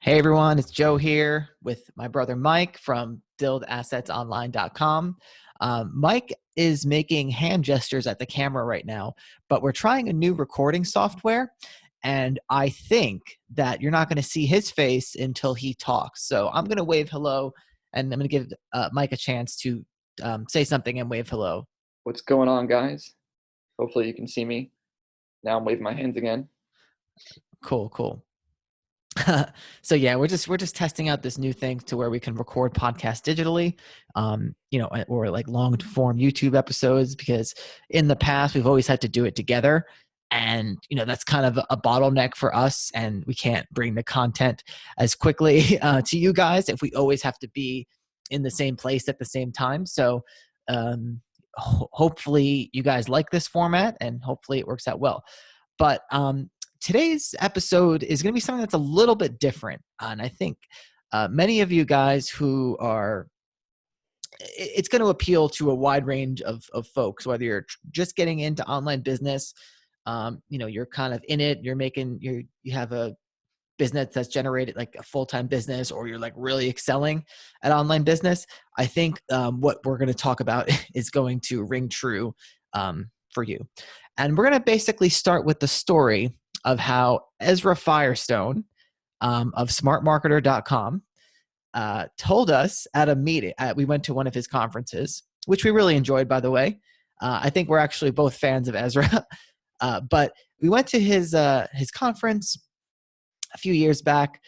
Hey everyone, it's Joe here with my brother Mike from buildassetsonline.com. Mike is making hand gestures at the camera right now, but we're trying a new recording software, and I think that you're not going to see his face until he talks. So I'm going to wave hello, and I'm going to give Mike a chance to say something and wave hello. What's going on, guys? Hopefully you can see me. Now I'm waving my hands again. Cool. So yeah, we're just testing out this new thing to where we can record podcasts digitally, or like long form YouTube episodes, because in the past we've always had to do it together, and that's kind of a bottleneck for us, and we can't bring the content as quickly to you guys if we always have to be in the same place at the same time. So hopefully you guys like this format, and hopefully it works out well. But today's episode is going to be something that's a little bit different. And I think many of you guys who are, it's going to appeal to a wide range of folks, whether you're just getting into online business, you're kind of in it, you have a business that's generated like a full-time business, or you're like really excelling at online business. I think what we're going to talk about is going to ring true for you. And we're going to basically start with the story of how Ezra Firestone of smartmarketer.com told us at a meeting. We went to one of his conferences, which we really enjoyed, by the way. I think we're actually both fans of Ezra. But we went to his conference a few years back.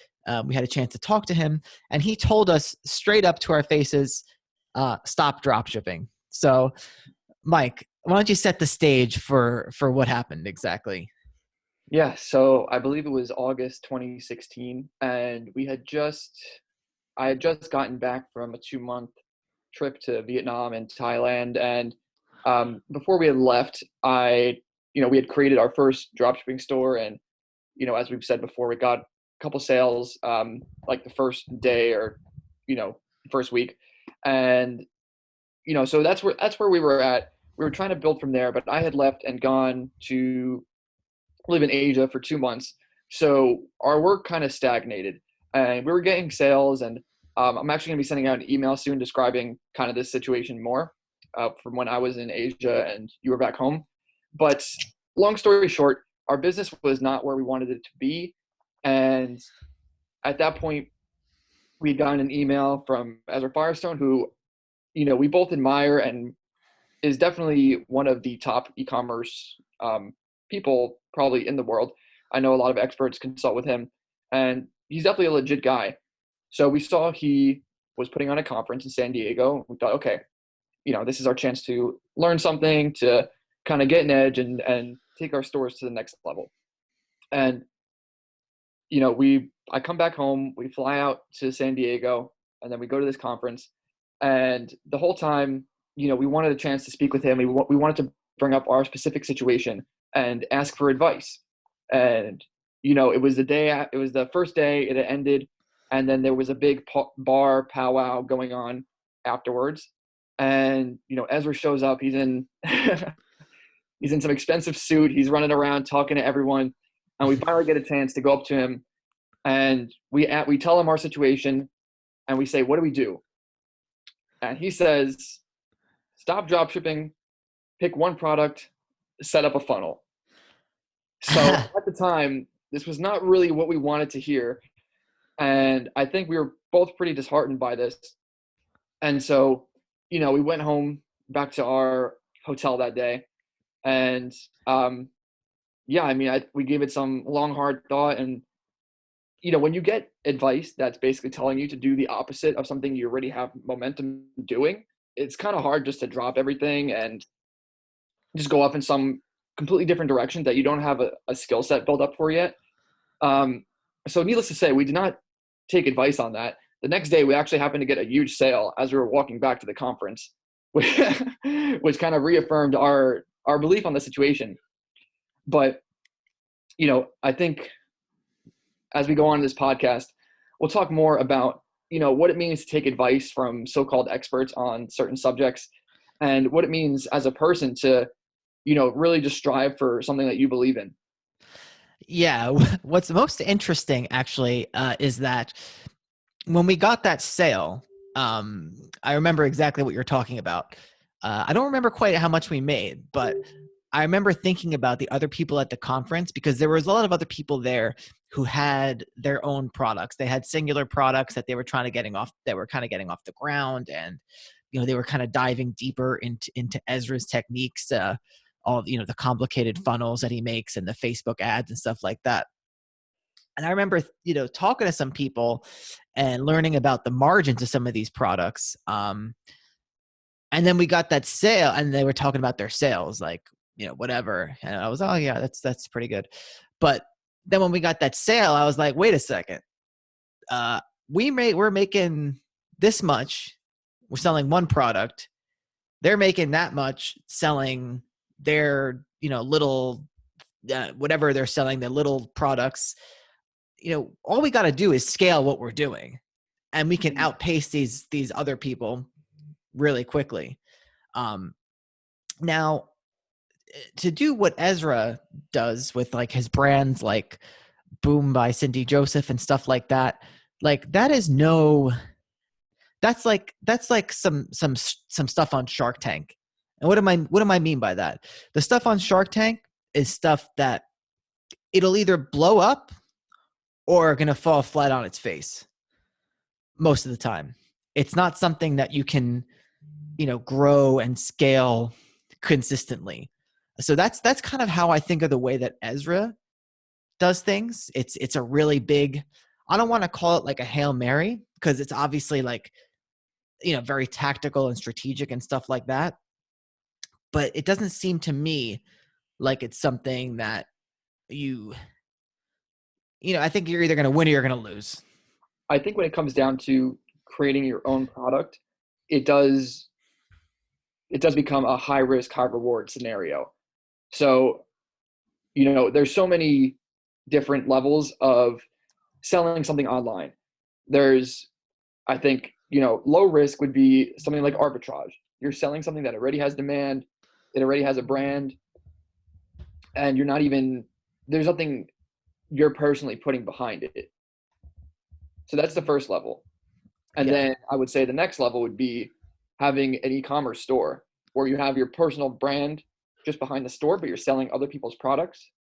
We had a chance to talk to him, and he told us straight up to our faces, stop dropshipping. So, Mike, why don't you set the stage for what happened exactly? Yeah, so I believe it was August 2016, and I had just gotten back from a 2-month trip to Vietnam and Thailand, and before we had left, we had created our first dropshipping store, and as we've said before, we got a couple sales like the first day or first week, and so that's where we were at. We were trying to build from there, but I had left and gone to live in Asia for 2 months. So our work kind of stagnated, and we were getting sales. And I'm actually going to be sending out an email soon describing kind of this situation more from when I was in Asia and you were back home. But long story short, our business was not where we wanted it to be. And at that point, we'd gotten an email from Ezra Firestone, who, we both admire and is definitely one of the top e-commerce people probably in the world. I know a lot of experts consult with him, and he's definitely a legit guy. So we saw he was putting on a conference in San Diego. We thought, okay, this is our chance to learn something, to kind of get an edge and take our stores to the next level. And I come back home, we fly out to San Diego, and then we go to this conference. And the whole time, we wanted a chance to speak with him. We wanted to bring up our specific situation and ask for advice. And it was the first day. It had ended, and then there was a big bar powwow going on afterwards. And Ezra shows up. He's in he's in some expensive suit. He's running around talking to everyone, and we finally get a chance to go up to him, and we tell him our situation, and we say, "What do we do?" And he says, "Stop dropshipping, pick one product, set up a funnel." So at the time, this was not really what we wanted to hear. And I think we were both pretty disheartened by this. And so, we went home back to our hotel that day. And we gave it some long, hard thought. And, when you get advice that's basically telling you to do the opposite of something you already have momentum doing, it's kind of hard just to drop everything and just go off in some completely different direction that you don't have a skill set built up for yet. So needless to say, we did not take advice on that. The next day, we actually happened to get a huge sale as we were walking back to the conference, which kind of reaffirmed our belief on the situation. But, I think as we go on in this podcast, we'll talk more about, what it means to take advice from so-called experts on certain subjects, and what it means as a person to, really just strive for something that you believe in. Yeah, what's most interesting actually is that when we got that sale, I remember exactly what you're talking about. I don't remember quite how much we made, but I remember thinking about the other people at the conference because there was a lot of other people there who had their own products. They had singular products that they were trying to getting off that were kind of getting off the ground, and they were kind of diving deeper into Ezra's techniques, all the complicated funnels that he makes and the Facebook ads and stuff like that. And I remember, talking to some people and learning about the margins of some of these products. And then we got that sale, and they were talking about their sales, like, whatever. And I was, oh yeah, that's pretty good. But then when we got that sale, I was like, wait a second. We're making this much. We're selling one product. They're making that much selling their, little, whatever they're selling, their little products. All we got to do is scale what we're doing, and we can outpace these other people really quickly. Now, to do what Ezra does with like his brands, like Boom by Cindy Joseph and stuff like that, like that's like some stuff on Shark Tank. And what do I mean by that? The stuff on Shark Tank is stuff that it'll either blow up or gonna fall flat on its face most of the time. It's not something that you can, grow and scale consistently. So that's kind of how I think of the way that Ezra does things. It's a really big, I don't want to call it like a Hail Mary, because it's obviously like, very tactical and strategic and stuff like that. But it doesn't seem to me like it's something that I think you're either going to win or you're going to lose. I think when it comes down to creating your own product, it does become a high risk, high reward scenario. So, there's so many different levels of selling something online. There's, I think, low risk would be something like arbitrage. You're selling something that already has demand, it already has a brand, and there's nothing you're personally putting behind it. So that's the first level. And Yeah. then I would say the next level would be having an e-commerce store where you have your personal brand just behind the store, but you're selling other people's products.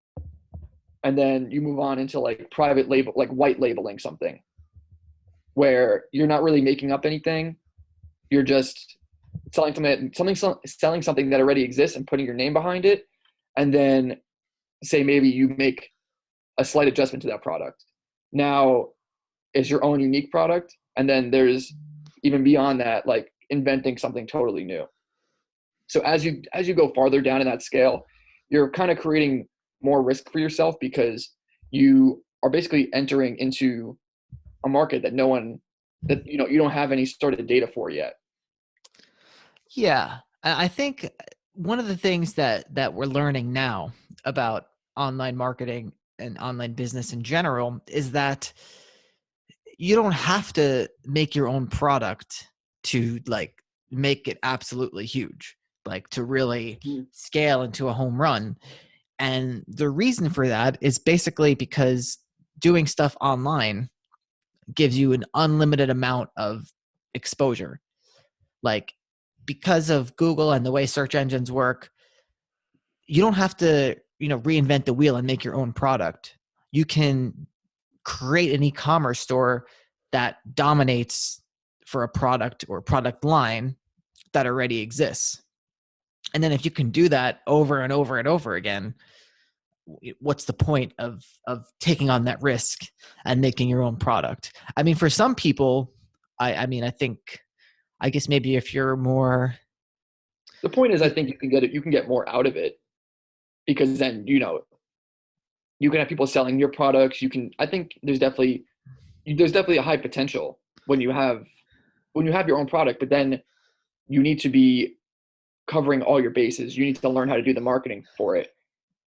And then you move on into like private label, like white labeling something where you're not really making up anything. You're just selling something that already exists and putting your name behind it. And then say maybe you make a slight adjustment to that product. Now it's your own unique product. And then there's even beyond that, like inventing something totally new. So as you go farther down in that scale, you're kind of creating more risk for yourself because you are basically entering into a market that you don't have any sort of data for yet. Yeah. I think one of the things that we're learning now about online marketing and online business in general is that you don't have to make your own product to like make it absolutely huge, like to really scale into a home run. And the reason for that is basically because doing stuff online gives you an unlimited amount of exposure. Like, because of Google and the way search engines work, you don't have to, reinvent the wheel and make your own product. You can create an e-commerce store that dominates for a product or product line that already exists. And then if you can do that over and over and over again, what's the point of taking on that risk and making your own product? I mean, for some people, I mean, I guess maybe if you're more, The point is, I think you can get more out of it because then, you can have people selling your products. I think there's definitely a high potential when you have your own product, but then you need to be covering all your bases. You need to learn how to do the marketing for it.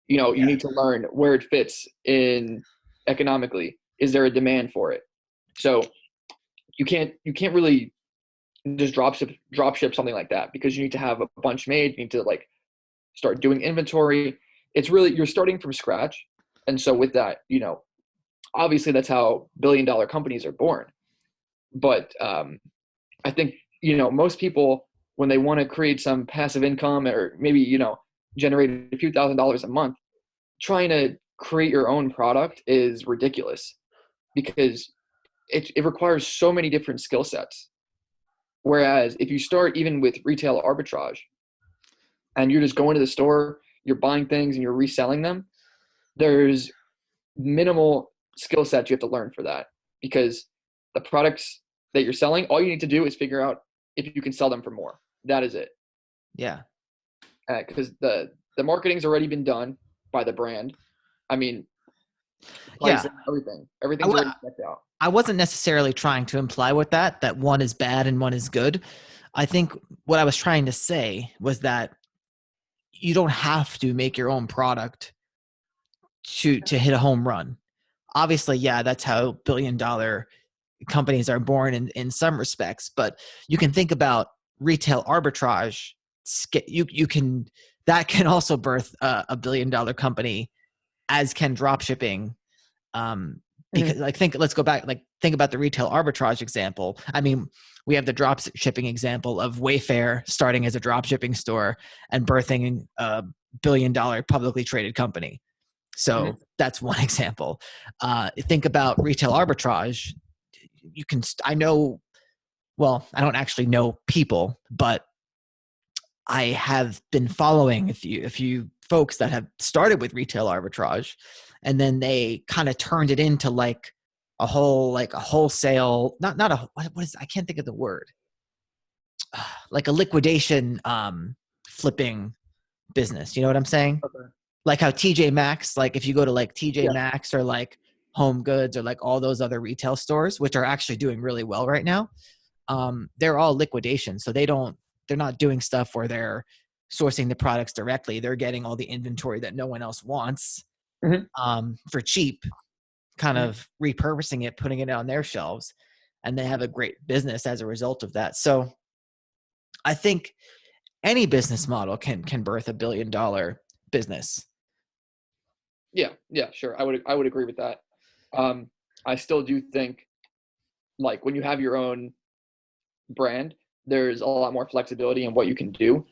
You need to learn where it fits in economically. Is there a demand for it? So you can't really just drop ship something like that because you need to have a bunch made. You need to like start doing inventory. It's really, you're starting from scratch. And so with that, obviously that's how billion-dollar companies are born. But I think, most people, when they want to create some passive income or maybe, generate a few $1,000s a month, trying to create your own product is ridiculous because it requires so many different skill sets. Whereas if you start even with retail arbitrage and you're just going to the store, you're buying things and you're reselling them, there's minimal skill sets you have to learn for that, because the products that you're selling, all you need to do is figure out if you can sell them for more. That is it. Yeah. Because the marketing's already been done by the brand. I mean, Yeah. pricing, everything's already checked out. I wasn't necessarily trying to imply with that one is bad and one is good. I think what I was trying to say was that you don't have to make your own product to hit a home run. Obviously, yeah, that's how billion-dollar companies are born in some respects, but you can think about retail arbitrage. You can that can also birth a billion-dollar company, as can dropshipping. Because let's go back, think about the retail arbitrage example. I mean, we have the drop shipping example of Wayfair starting as a drop shipping store and birthing a billion-dollar publicly traded company. So that's one example. Think about retail arbitrage. I don't actually know people, but I have been following a few folks that have started with retail arbitrage, and then they kind of turned it into a wholesale, I can't think of the word, like a liquidation flipping business. You know what I'm saying? Okay. Like how TJ Maxx, like if you go to TJ Maxx or Home Goods or all those other retail stores, which are actually doing really well right now, they're all liquidation. So they're not doing stuff where they're sourcing the products directly. They're getting all the inventory that no one else wants for cheap, kind of repurposing it, putting it on their shelves, and they have a great business as a result of that. So I think any business model can birth a billion-dollar business. Yeah, sure. I would agree with that. I still do think when you have your own brand, there's a lot more flexibility in what you can do.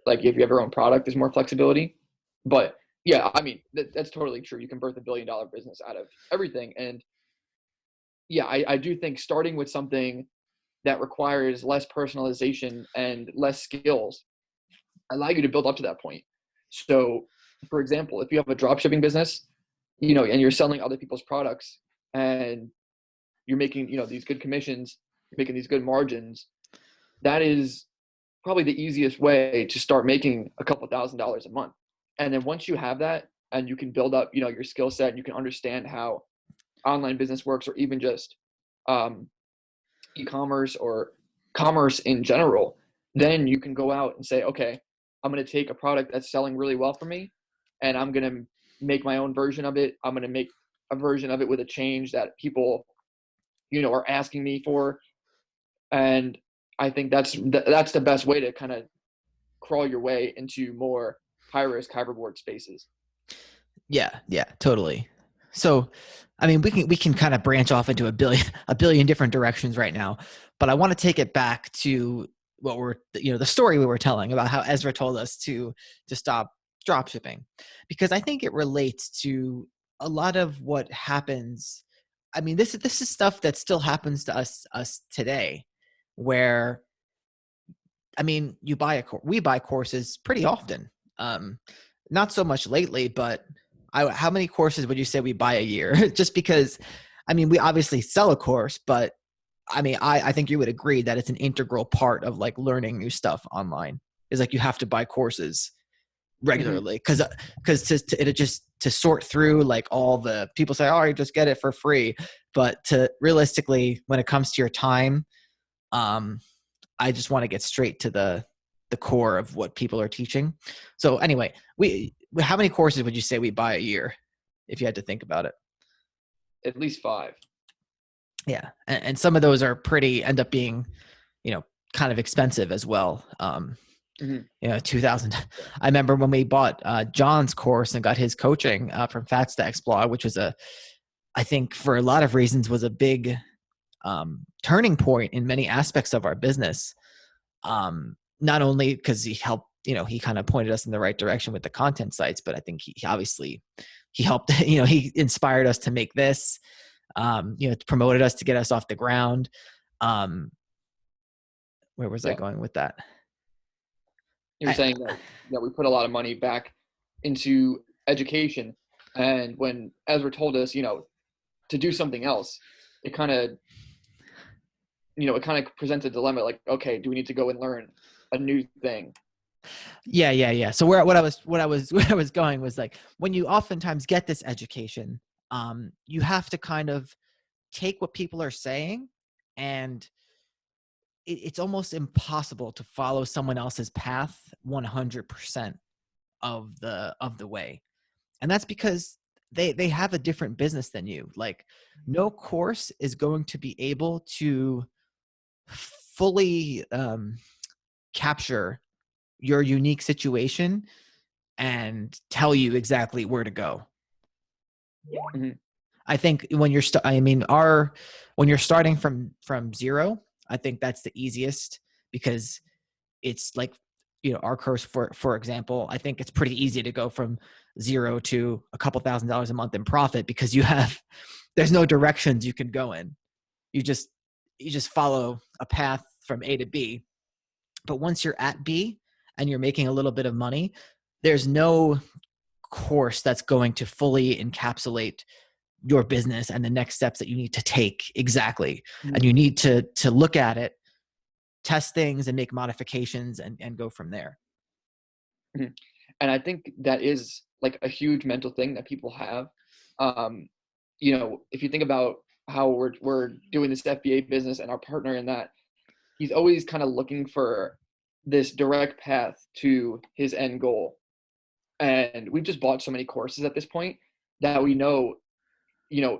Like if you have your own product, there's more flexibility. But yeah, I mean that's totally true. You can birth a billion-dollar business out of everything. And yeah, I do think starting with something that requires less personalization and less skills allow you to build up to that point. So, for example, if you have a drop shipping business, and you're selling other people's products and you're making, these good commissions, you're making these good margins, that is probably the easiest way to start making a couple $1,000s a month. And then once you have that and you can build up, your skill set, and you can understand how online business works, or even just e-commerce or commerce in general, then you can go out and say, okay, I'm going to take a product that's selling really well for me and I'm going to make my own version of it. I'm going to make a version of it with a change that people, are asking me for. And I think that's the best way to kind of crawl your way into more high risk, high reward spaces. Yeah, totally. So, I mean, we can kind of branch off into a billion different directions right now, but I want to take it back to the story we were telling about how Ezra told us to stop drop shipping, because I think it relates to a lot of what happens. I mean, this is stuff that still happens to us today, where, I mean, we buy courses pretty often. Not so much lately, but how many courses would you say we buy a year? Just because, I mean, we obviously sell a course, but I mean, I think you would agree that it's an integral part of learning new stuff online, is you have to buy courses regularly, because to sort through all the people say, oh, you just get it for free. But to realistically, when it comes to your time, I just want to get straight to the core of what people are teaching. So anyway, how many courses would you say we buy a year, if you had to think about it? At least 5. Yeah, and some of those end up being, kind of expensive as well. Mhm. 2000. I remember when we bought John's course and got his coaching from Fat Stacks blog, which was I think for a lot of reasons was a big turning point in many aspects of our business. Not only because he helped, he kind of pointed us in the right direction with the content sites, but I think he obviously he helped, he inspired us to make this, promoted us to get us off the ground. Where was I Yeah. going with that? You were saying that, we put a lot of money back into education, and when Ezra told us, to do something else, it kind of, presents a dilemma. Like, okay, do we need to go and learn a new thing? Yeah. So what I was going was like, when you oftentimes get this education, you have to kind of take what people are saying, and it's almost impossible to follow someone else's path 100% of the way. And that's because they have a different business than you. Like, no course is going to be able to fully capture your unique situation and tell you exactly where to go. Mhm. I think when you're when you're starting from zero, I think that's the easiest, because it's like, our course, for example, I think it's pretty easy to go from zero to a couple $1,000s a month in profit, because there's no directions you can go in. You just follow a path from A to B. But once you're at B and you're making a little bit of money, there's no course that's going to fully encapsulate your business and the next steps that you need to take exactly. And you need to look at it, test things, and make modifications, and go from there. Mhm. And I think that is like a huge mental thing that people have. If you think about how we're doing this FBA business, and our partner in that, he's always kind of looking for this direct path to his end goal. And we've just bought so many courses at this point that we know,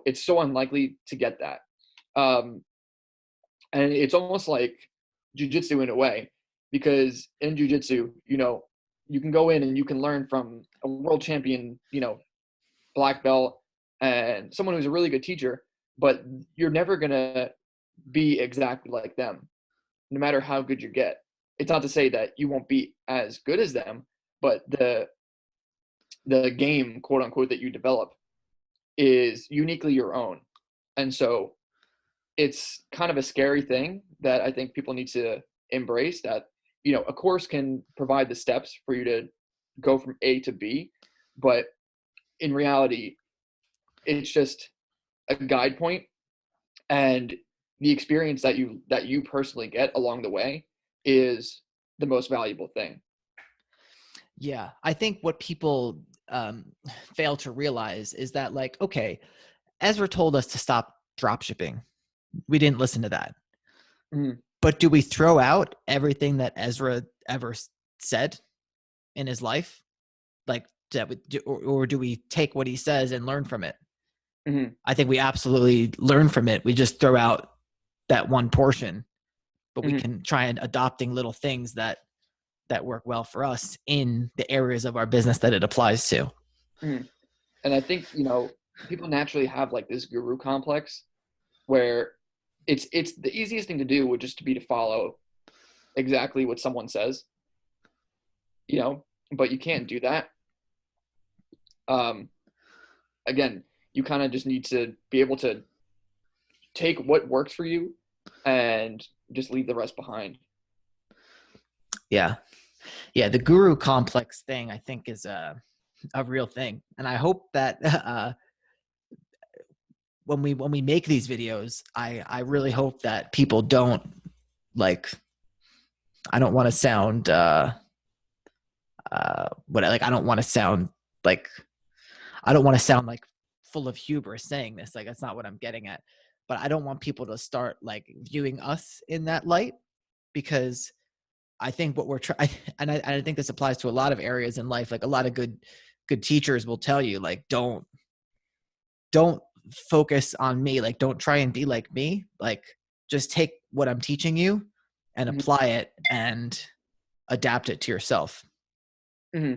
it's so unlikely to get that. Um, and it's almost like jujitsu in a way, because in jujitsu, you can go in and you can learn from a world champion, black belt, and someone who's a really good teacher, but you're never gonna be exactly like them, no matter how good you get. It's not to say that you won't be as good as them, but the game, quote unquote, that you develop is uniquely your own. And so it's kind of a scary thing that I think people need to embrace, that, a course can provide the steps for you to go from A to B, but in reality, it's just a guide point, and the experience that you personally get along the way is the most valuable thing. Yeah, I think what people fail to realize is that, like, okay, Ezra told us to stop drop shipping. We didn't listen to that. Mhm. But do we throw out everything that Ezra ever said in his life? Like, or do we take what he says and learn from it? Mhm. I think we absolutely learn from it. We just throw out that one portion, but we Mhm. can try and adopting little things that work well for us in the areas of our business that it applies to. Mhm. And I think, people naturally have like this guru complex, where it's the easiest thing to do would just be to follow exactly what someone says, but you can't do that. Um, Again, you kind of just need to be able to take what works for you and just leave the rest behind. Yeah. Yeah. The guru complex thing, I think, is a real thing. And I hope that when we make these videos, I really hope that people don't, like, I don't want to sound I don't want to sound like full of hubris saying this. Like, that's not what I'm getting at. But I don't want people to start like viewing us in that light, because I think what we're trying, and I think this applies to a lot of areas in life. Like, a lot of good teachers will tell you, like, don't focus on me. Like, don't try and be like me. Like, just take what I'm teaching you and Mhm. apply it, and adapt it to yourself. Hmm.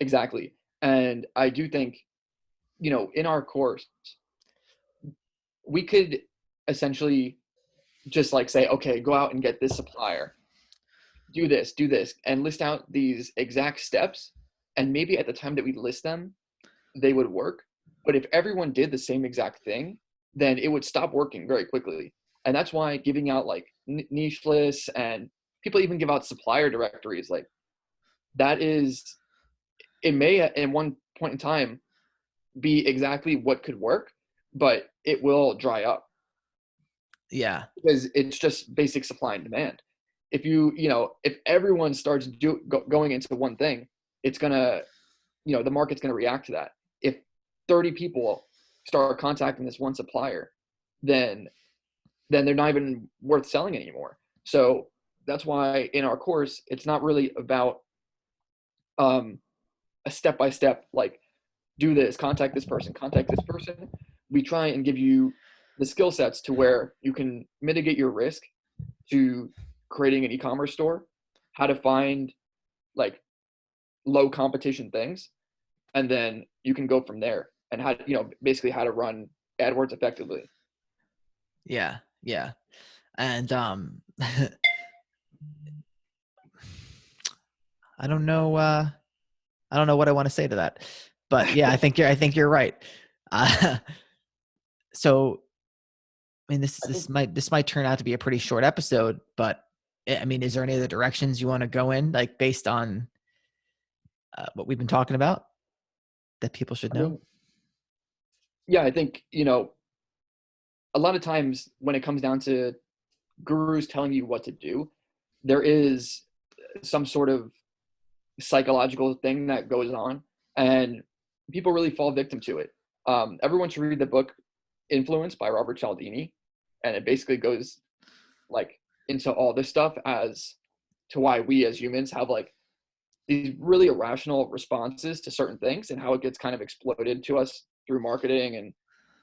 Exactly. And I do think, in our course, we could essentially just like say, okay, go out and get this supplier, do this, and list out these exact steps. And maybe at the time that we list them, they would work. But if everyone did the same exact thing, then it would stop working very quickly. And that's why giving out like niche lists, and people even give out supplier directories, like that is, it may at one point in time be exactly what could work, but it will dry up Yeah. because it's just basic supply and demand. If everyone starts going into one thing, it's gonna, the market's gonna react to that. If 30 people start contacting this one supplier, then they're not even worth selling anymore. So that's why in our course, it's not really about a step by step, like do this, contact this person, contact this person. We try and give you the skill sets to where you can mitigate your risk to creating an e-commerce store, how to find like low competition things, and then you can go from there, and how, basically how to run AdWords effectively. Yeah. Yeah. And I don't know. I don't know what I want to say to that, but yeah, I think you're right. Uh, so, I mean, I think, this might turn out to be a pretty short episode, but I mean, is there any other directions you want to go in, like based on what we've been talking about that people should I know? mean, yeah, I think, a lot of times when it comes down to gurus telling you what to do, there is some sort of psychological thing that goes on, and people really fall victim to it. Everyone should read the book Influence by Robert Cialdini, and it basically goes like into all this stuff as to why we as humans have like these really irrational responses to certain things, and how it gets kind of exploded to us through marketing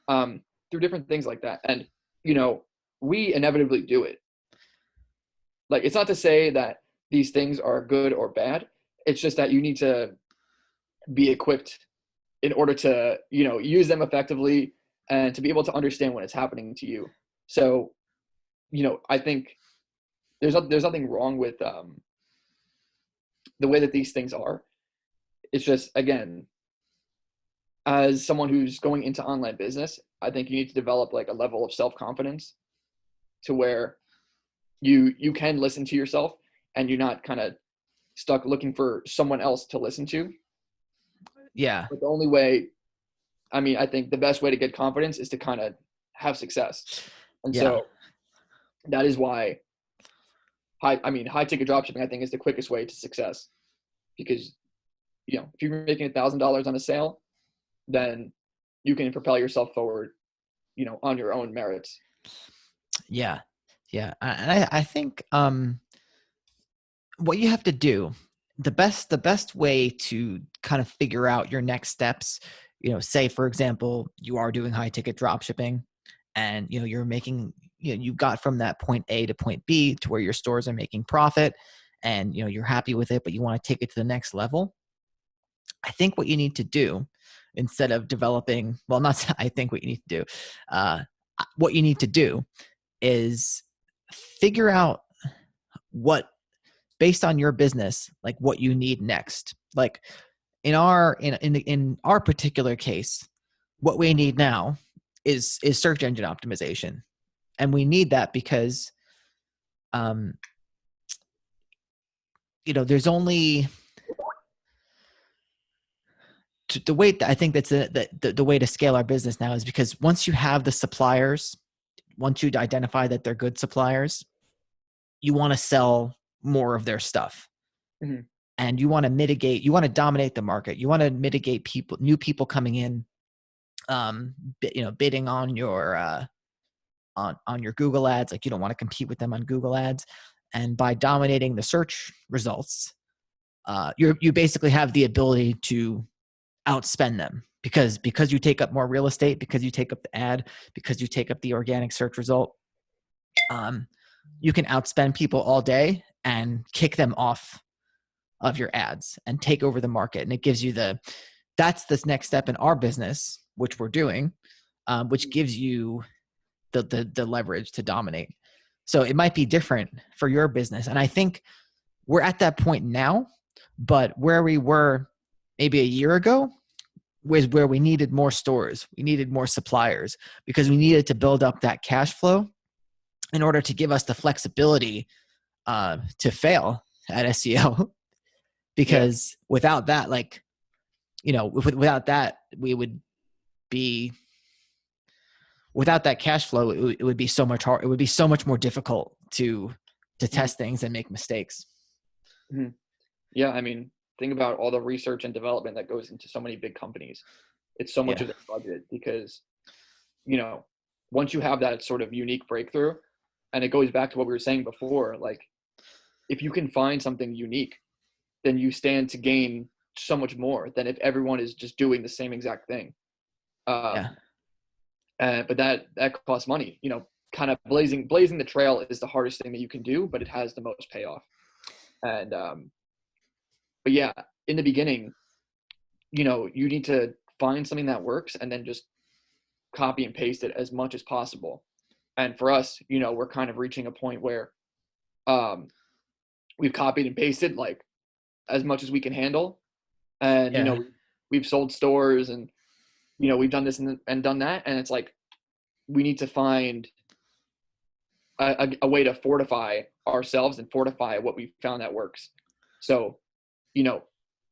and through different things like that. And we inevitably do it. Like, it's not to say that these things are good or bad. It's just that you need to be equipped in order to, use them effectively, and to be able to understand when it's happening to you. So, I think there's nothing wrong with the way that these things are. It's just, again, as someone who's going into online business, I think you need to develop like a level of self-confidence to where you can listen to yourself, and you're not kind of stuck looking for someone else to listen to. Yeah. But the only way, I mean, I think the best way to get confidence is to kind of have success. And Yeah. so that is why high ticket dropshipping, I think, is the quickest way to success, because, if you're making $1,000 on a sale, then you can propel yourself forward, on your own merits. Yeah. Yeah. And I think what you have to do, the best way to kind of figure out your next steps, say for example, you are doing high ticket drop shipping, and you're making, you got from that point A to point B to where your stores are making profit, and you're happy with it, but you want to take it to the next level. I think what you need to do, instead of developing, well, not I think what you need to do, what you need to do is figure out what, based on your business, like what you need next. Like in our particular case, what we need now is search engine optimization, and we need that because um there's only the way that I think that's the way to scale our business now is because once you have the suppliers, once you identify that they're good suppliers, you want to sell more of their stuff. Mm-hmm. And you want to mitigate, you want to dominate the market. You want to mitigate new people coming in, bidding on your on your Google ads. Like, you don't want to compete with them on Google ads. And by dominating the search results, you basically have the ability to outspend them, because you take up more real estate, because you take up the ad, because you take up the organic search result. You can outspend people all day, and kick them off of your ads and take over the market. And it gives you that's this next step in our business, which we're doing, which gives you the leverage to dominate. So it might be different for your business. And I think we're at that point now, but where we were maybe a year ago was where we needed more stores. We needed more suppliers because we needed to build up that cash flow in order to give us the flexibility to fail at SEO. Because without that, like, without that, we would be, without that cash flow, it would be so much hard. It would be so much more difficult to test things and make mistakes. Mm-hmm. Yeah. I mean, think about all the research and development that goes into so many big companies. It's so much of their budget because, once you have that sort of unique breakthrough, and it goes back to what we were saying before, like if you can find something unique, then you stand to gain so much more than if everyone is just doing the same exact thing. But that costs money. Kind of blazing the trail is the hardest thing that you can do, but it has the most payoff. And but yeah, in the beginning, you need to find something that works and then just copy and paste it as much as possible. And for us, we're kind of reaching a point where we've copied and pasted like as much as we can handle. And, we've sold stores and, we've done this and done that. And it's like, we need to find a way to fortify ourselves and fortify what we found that works. So,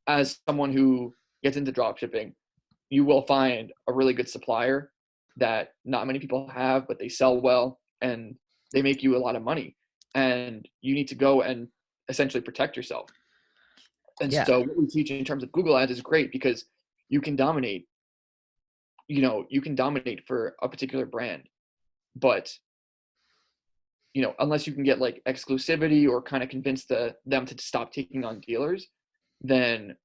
as someone who gets into drop shipping, you will find a really good supplier that not many people have, but they sell well and they make you a lot of money. And you need to go and essentially protect yourself. And so what we teach in terms of Google ads is great because you can dominate, for a particular brand, but unless you can get like exclusivity or kind of convince them to stop taking on dealers, then,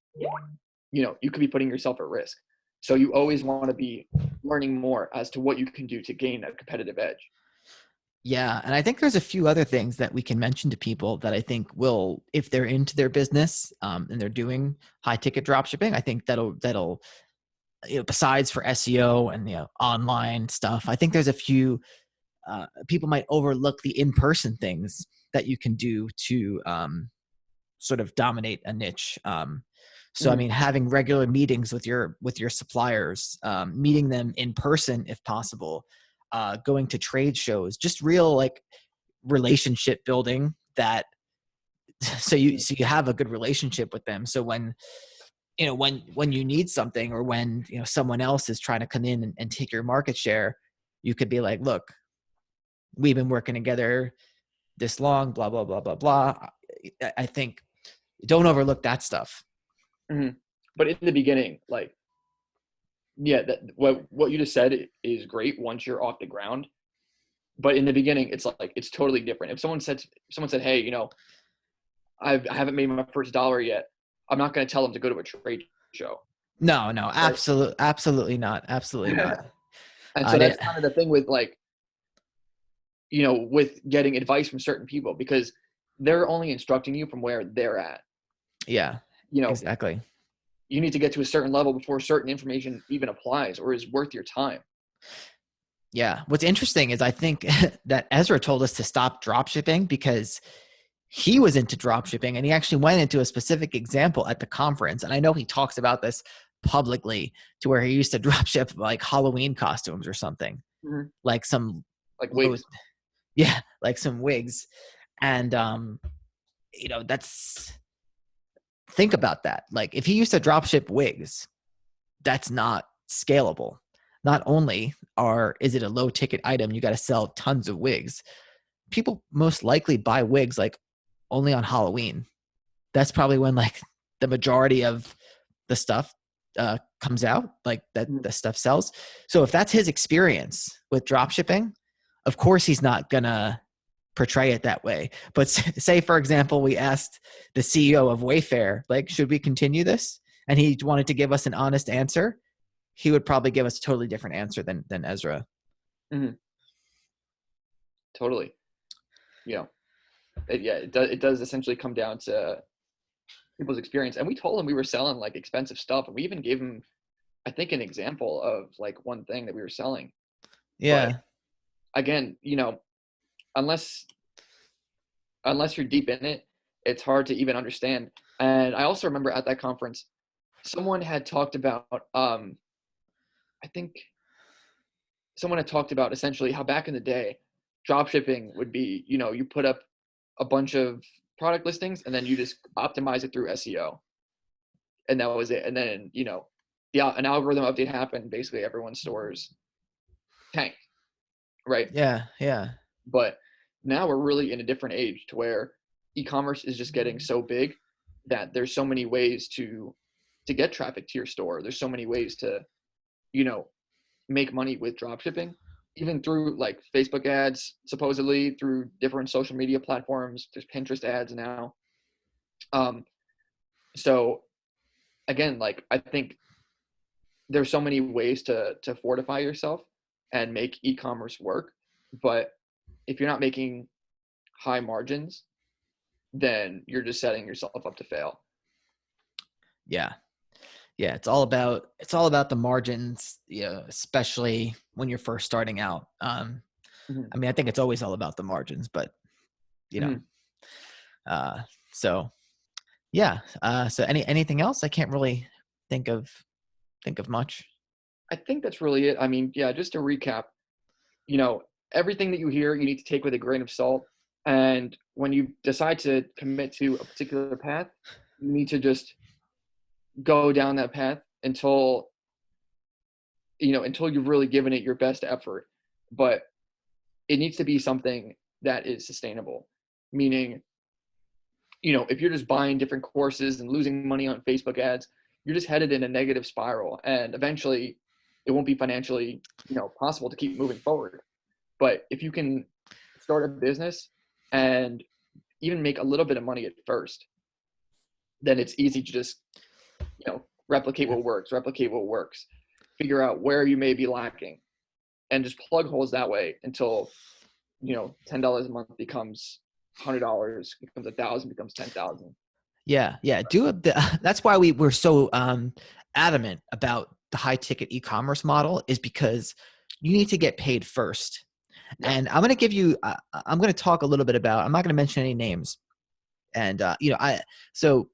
you could be putting yourself at risk. So you always want to be learning more as to what you can do to gain a competitive edge. Yeah. And I think there's a few other things that we can mention to people that I think will, if they're into their business and they're doing high ticket drop shipping, I think that'll besides for SEO and online stuff, I think there's a few people might overlook the in-person things that you can do to sort of dominate a niche. So I mean, having regular meetings with your suppliers, meeting them in person if possible, going to trade shows, just real like relationship building that so you have a good relationship with them. So when when you need something or when someone else is trying to come in and take your market share, you could be like, look, we've been working together this long, blah blah blah blah blah. I think don't overlook that stuff. But in the beginning, like, what you just said is great once you're off the ground. But in the beginning, it's like it's totally different. If someone said, "Hey, I haven't made my first dollar yet," I'm not going to tell them to go to a trade show. No, absolutely not. Absolutely not. And so that's kind of the thing with like, with getting advice from certain people because they're only instructing you from where they're at. Yeah, exactly. You need to get to a certain level before certain information even applies or is worth your time. Yeah. What's interesting is I think that Ezra told us to stop drop shipping because he was into drop shipping and he actually went into a specific example at the conference. And I know he talks about this publicly to where he used to drop ship like Halloween costumes or something, like some like wigs. Yeah, like some wigs. And that's, think about that. Like if he used to drop ship wigs, that's not scalable. Not only is it a low ticket item, you got to sell tons of wigs. People most likely buy wigs like only on Halloween. That's probably when like the majority of the stuff comes out, like that the stuff sells. So if that's his experience with drop shipping, of course he's not gonna portray it that way. But say for example, we asked the CEO of Wayfair, like, should we continue this? And he wanted to give us an honest answer. He would probably give us a totally different answer than Ezra. Totally. Yeah. it does essentially come down to people's experience. And we told them we were selling like expensive stuff, and we even gave them, I think, an example of like one thing that we were selling. But Yeah. again, unless you're deep in it, it's hard to even understand. And I also remember at that conference, someone had talked about, I think someone had talked about essentially how back in the day, drop shipping would be, you put up a bunch of product listings and then you just optimize it through SEO. And that was it. And then, an algorithm update happened. Basically, everyone's stores tanked, right? Yeah. Yeah. But now we're really in a different age to where e-commerce is just getting so big that there's so many ways to get traffic to your store. There's so many ways to, you know, make money with drop shipping, even through like Facebook ads, supposedly through different social media platforms. There's Pinterest ads now. Um, so again, like I think there's so many ways to fortify yourself and make e-commerce work. But if you're not making high margins, then you're just setting yourself up to fail. Yeah. Yeah. It's all about the margins, especially when you're first starting out. Mm-hmm. I mean, I think it's always all about the margins, but you know, Mm-hmm. uh, so yeah. So anything else? I can't really think of much. I think that's really it. I mean, yeah, just to recap, you know, everything that you hear, you need to take with a grain of salt. And when you decide to commit to a particular path, you need to just go down that path until you've really given it your best effort. But it needs to be something that is sustainable, meaning, if you're just buying different courses and losing money on Facebook ads, you're just headed in a negative spiral, and eventually it won't be financially, possible to keep moving forward. But if you can start a business and even make a little bit of money at first, then it's easy to just, replicate what works, figure out where you may be lacking, and just plug holes that way until, $10 a month becomes $100, becomes 1,000, becomes 10,000. Yeah. Yeah. That's why we were so adamant about the high ticket e-commerce model, is because you need to get paid first. Yeah. And I'm going to talk a little bit about, I'm not going to mention any names. And, so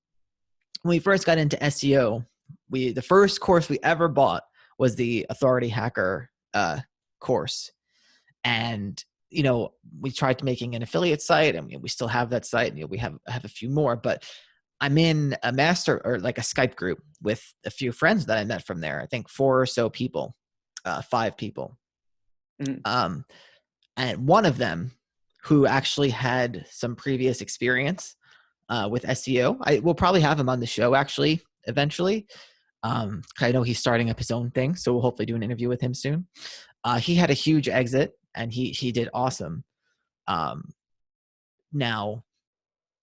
when we first got into SEO, the first course we ever bought was the Authority Hacker course. And, we tried making an affiliate site, and we still have that site, and we have a few more, but I'm in a master, or like a Skype group, with a few friends that I met from there. I think 4 or so people, 5 people. Mm-hmm. And one of them, who actually had some previous experience with SEO, I will probably have him on the show actually eventually. I know he's starting up his own thing, so we'll hopefully do an interview with him soon. He had a huge exit, and he did awesome. Now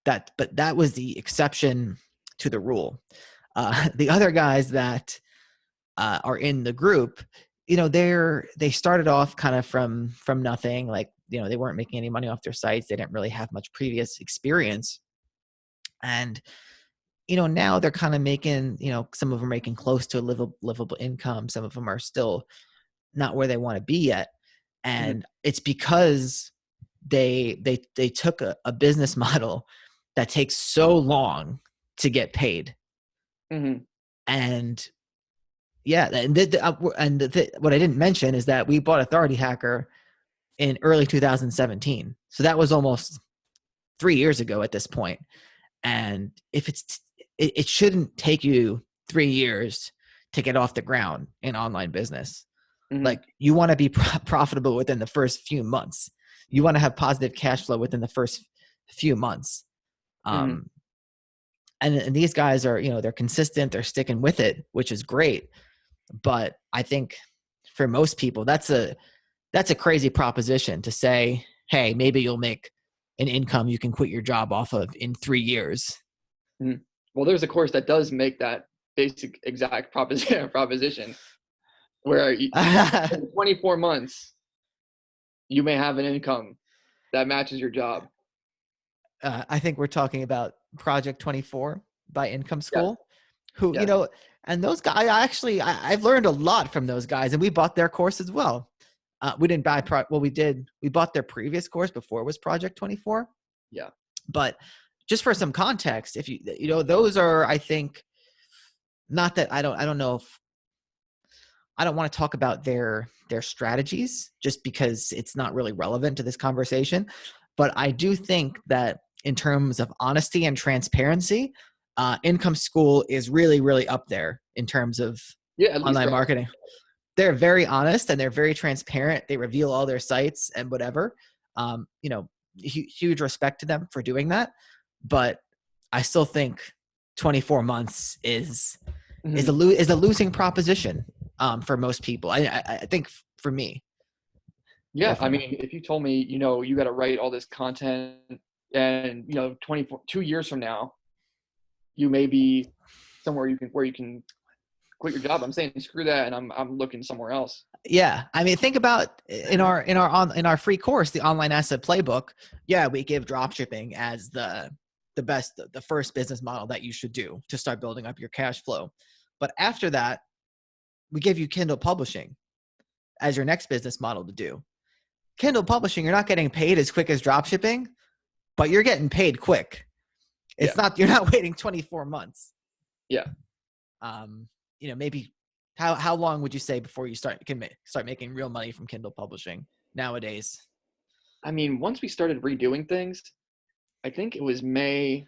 but that was the exception to the rule. The other guys that are in the group, they started off kind of from nothing. Like, they weren't making any money off their sites. They didn't really have much previous experience. And, now they're kind of making, some of them are making close to a livable income. Some of them are still not where they want to be yet. And it's because they took a business model that takes so long to get paid. Mm-hmm. And yeah, and what I didn't mention is that we bought Authority Hacker in early 2017. So that was almost 3 years ago at this point. And if it shouldn't take you 3 years to get off the ground in online business. Mm-hmm. Like, you want to be profitable within the first few months. You want to have positive cash flow within the first few months. Mm-hmm. And these guys are, they're consistent, they're sticking with it, which is great. But I think for most people, that's a crazy proposition to say, hey, maybe you'll make an income you can quit your job off of in 3 years. Mm-hmm. Well, there's a course that does make that basic exact proposition where in 24 months, you may have an income that matches your job. I think we're talking about Project 24 by Income Yes, School, who, yes, and those guys, I've learned a lot from those guys, and we bought their course as well. We didn't buy, we bought their previous course before it was Project 24. yeah, But just for some context, if those are, I think, not that I don't know if I don't want to talk about their strategies just because it's not really relevant to this conversation. But I do think that in terms of honesty and transparency, Income School is really, really up there in terms of yeah. At least online they're honest. marketing. They're very honest and they're very transparent. They reveal all their sites and whatever. Huge respect to them for doing that. But I still think 24 months is Mhm. a losing proposition for most people. I think for me, Yeah, I definitely. mean, if you told me, you got to write all this content, and 24 2 years from now, you may be somewhere where you can quit your job. I'm saying screw that, and I'm looking somewhere else. Yeah, I mean, think about in our free course, the online asset playbook. Yeah, we give dropshipping as the best, the first business model that you should do to start building up your cash flow. But after that, we give you Kindle publishing as your next business model to do. Kindle publishing, you're not getting paid as quick as dropshipping, but you're getting paid quick. Yeah, You're not waiting 24 months. yeah. Um, maybe how long would you say before you start making real money from Kindle publishing nowadays? I mean, once we started redoing things, I think it was May.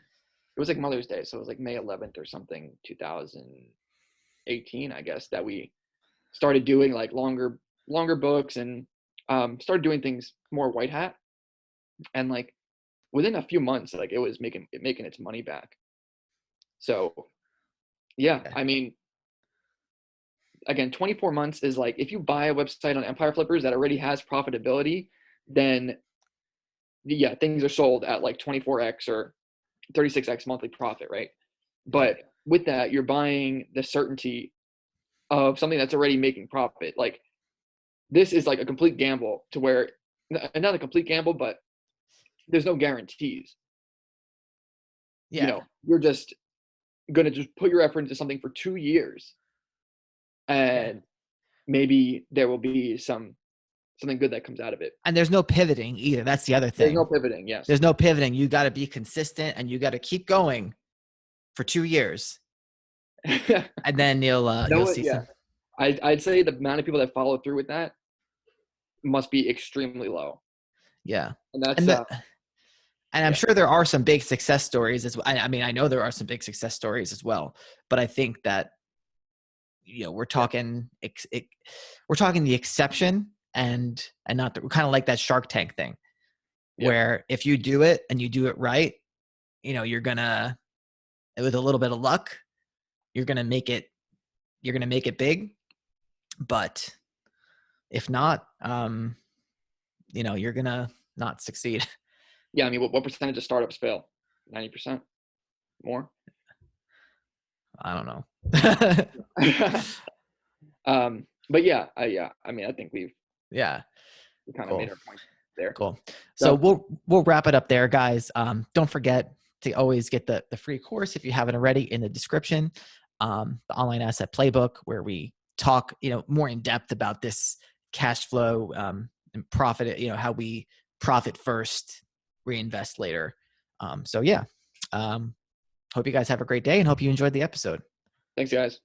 It was like Mother's Day, so it was like May 11th or something, 2018, I guess, that we started doing like longer books and started doing things more white hat. And like within a few months, like it was making its money back. So yeah, Yeah. I mean, again, 24 months is like if you buy a website on Empire Flippers that already has profitability, then yeah, things are sold at like 24x or 36x monthly profit, right? Yeah. But with that, you're buying the certainty of something that's already making profit. Like this is like a complete gamble to where not a complete gamble, but there's no guarantees. Yeah. You're just gonna just put your effort into something for 2 years, Yeah. and maybe there will be something good that comes out of it. And there's no pivoting either. That's the other There's thing. no pivoting. Yes. There's no pivoting. You got to be consistent and you got to keep going for 2 years, and then you'll see Yeah. some. I'd say the amount of people that follow through with that must be extremely low, Yeah. and that's And and I'm yeah, sure there are some big success stories as well. I mean, I know there are some big success stories as well, but I think that we're yeah, talking we're talking the exception and not kind of like that Shark Tank thing, yep, where if you do it and you do it right, you're gonna, with a little bit of luck, you're gonna make it big. But if not, you're gonna not succeed. yeah. I mean, what percentage of startups fail? 90% more. I don't know. But yeah, I mean, I think Yeah. we kind of Cool. made our point there. Cool. So So we'll wrap it up there, guys. Don't forget to always get the free course if you haven't already in the description. The online asset playbook, where we talk, more in depth about this cash flow and profit. How we profit first, reinvest later. So yeah. Hope you guys have a great day and hope you enjoyed the episode. thanks, guys.